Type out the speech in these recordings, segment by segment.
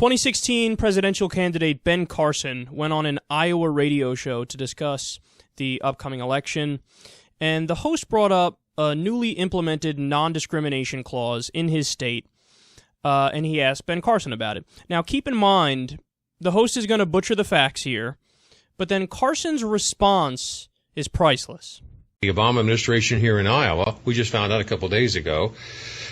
2016 presidential candidate Ben Carson went on an Iowa radio show to discuss the upcoming election, and the host brought up a newly implemented non-discrimination clause in his state, and he asked Ben Carson about it. Now, keep in mind, the host is going to butcher the facts here, but then Carson's response is priceless. The Obama administration here in Iowa, we just found out a couple days ago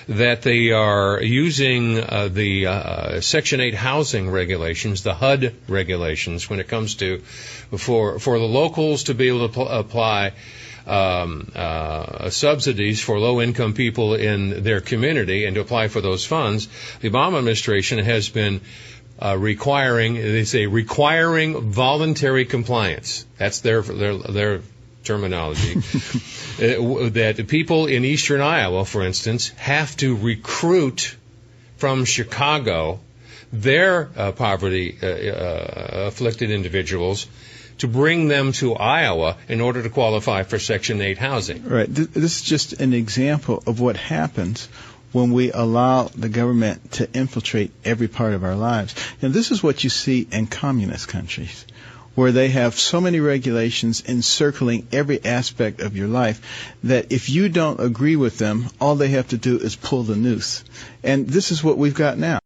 that they are using the Section 8 housing regulations, the HUD regulations, when it comes to for the locals to be able to apply subsidies for low-income people in their community and to apply for those funds. The Obama administration has been requiring voluntary compliance. That's their terminology. That people in eastern Iowa, for instance, have to recruit from Chicago their poverty-afflicted individuals to bring them to Iowa in order to qualify for Section 8 housing. Right. This is just an example of what happens when we allow the government to infiltrate every part of our lives. And this is what you see in communist countries, where they have so many regulations encircling every aspect of your life that if you don't agree with them, all they have to do is pull the noose. And this is what we've got now.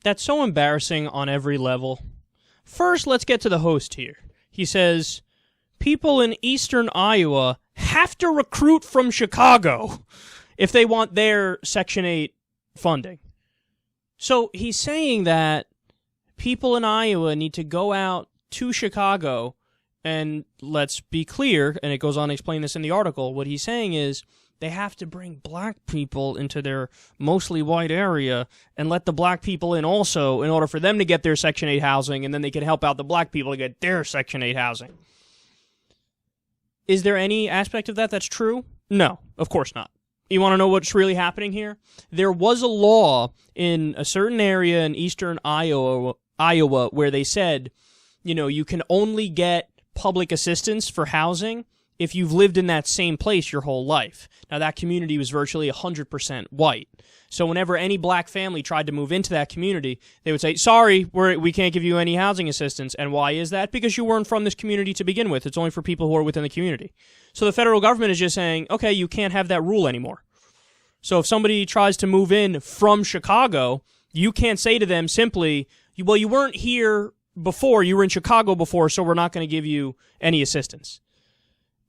That's so embarrassing on every level. First, let's get to the host here. He says, people in eastern Iowa have to recruit from Chicago if they want their Section 8 funding. So he's saying that people in Iowa need to go out to Chicago, and let's be clear, and it goes on to explain this in the article, what he's saying is they have to bring black people into their mostly white area and let the black people in also in order for them to get their Section 8 housing, and then they can help out the black people to get their Section 8 housing. Is there any aspect of that that's true? No, of course not. You want to know what's really happening here? There was a law in a certain area in eastern Iowa where they said, you know, you can only get public assistance for housing if you've lived in that same place your whole life. Now, that community was virtually 100% white. So whenever any black family tried to move into that community, they would say, sorry, we can't give you any housing assistance. And why is that? Because you weren't from this community to begin with. It's only for people who are within the community. So the federal government is just saying, okay, you can't have that rule anymore. So if somebody tries to move in from Chicago, you can't say to them simply, well, you weren't here before, you were in Chicago before, so we're not going to give you any assistance.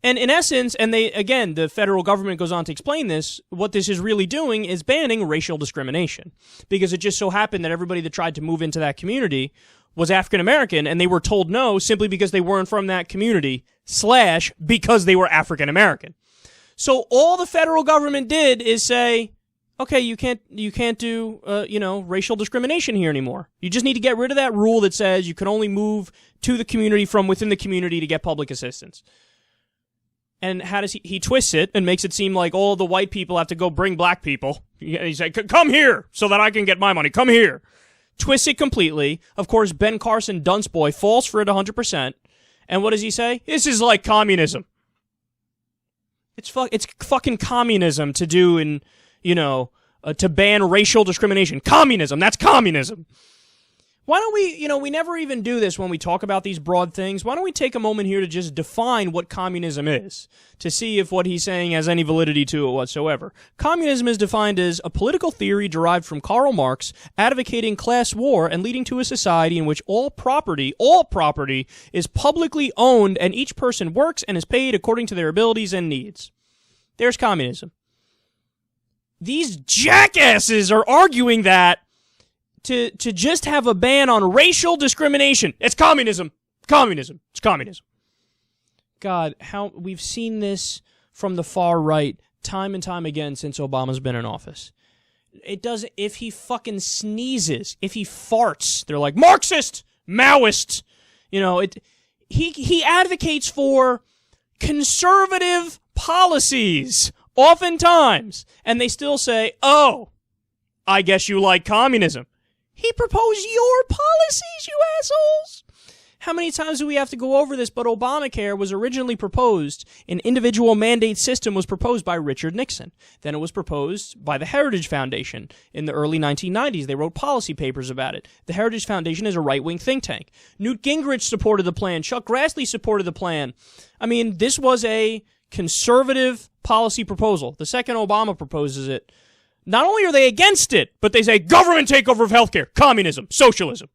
And in essence, and the federal government goes on to explain this, what this is really doing is banning racial discrimination. Because it just so happened that everybody that tried to move into that community was African American, and they were told no simply because they weren't from that community, / because they were African American. So all the federal government did is say, okay, you can't do, racial discrimination here anymore. You just need to get rid of that rule that says you can only move to the community from within the community to get public assistance. And how does he twists it and makes it seem like all the white people have to go bring black people. He's like, come here so that I can get my money. Come here. Twists it completely. Of course, Ben Carson, dunce boy, falls for it 100%. And what does he say? This is like communism. It's fucking communism to do in, to ban racial discrimination. Communism. That's communism. Why don't we, we never even do this when we talk about these broad things. Why don't we take a moment here to just define what communism is, to see if what he's saying has any validity to it whatsoever. Communism is defined as a political theory derived from Karl Marx, advocating class war and leading to a society in which all property is publicly owned and each person works and is paid according to their abilities and needs. There's communism. These jackasses are arguing that to just have a ban on racial discrimination. It's communism. Communism. It's communism. God, how we've seen this from the far right time and time again since Obama's been in office. It doesn't, if he fucking sneezes, if he farts, they're like, Marxist, Maoist. He advocates for conservative policies, oftentimes, and they still say, oh, I guess you like communism. He proposed your policies, you assholes. How many times do we have to go over this? But Obamacare was originally proposed, an individual mandate system was proposed by Richard Nixon. Then it was proposed by the Heritage Foundation in the early 1990s. They wrote policy papers about it. The Heritage Foundation is a right-wing think tank. Newt Gingrich supported the plan. Chuck Grassley supported the plan. I mean, this was a conservative policy proposal. The second Obama proposes it, not only are they against it, but they say government takeover of healthcare, communism, socialism.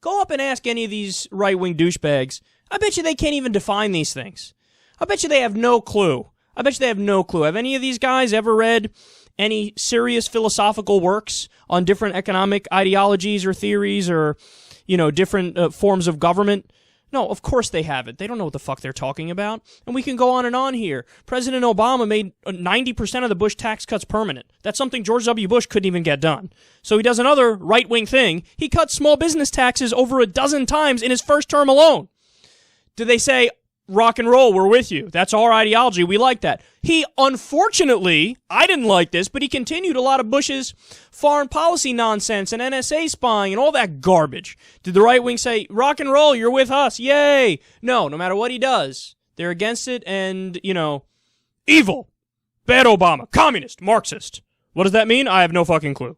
Go up and ask any of these right-wing douchebags. I bet you they can't even define these things. I bet you they have no clue. Have any of these guys ever read any serious philosophical works on different economic ideologies or theories or, different forms of government? No, of course they haven't. They don't know what the fuck they're talking about. And we can go on and on here. President Obama made 90% of the Bush tax cuts permanent. That's something George W. Bush couldn't even get done. So he does another right-wing thing. He cut small business taxes over a dozen times in his first term alone. Do they say, rock and roll, we're with you. That's our ideology. We like that. He, unfortunately, I didn't like this, but he continued a lot of Bush's foreign policy nonsense and NSA spying and all that garbage. Did the right wing say, rock and roll, you're with us, yay? No matter what he does, they're against it and, evil, bad Obama, communist, Marxist. What does that mean? I have no fucking clue.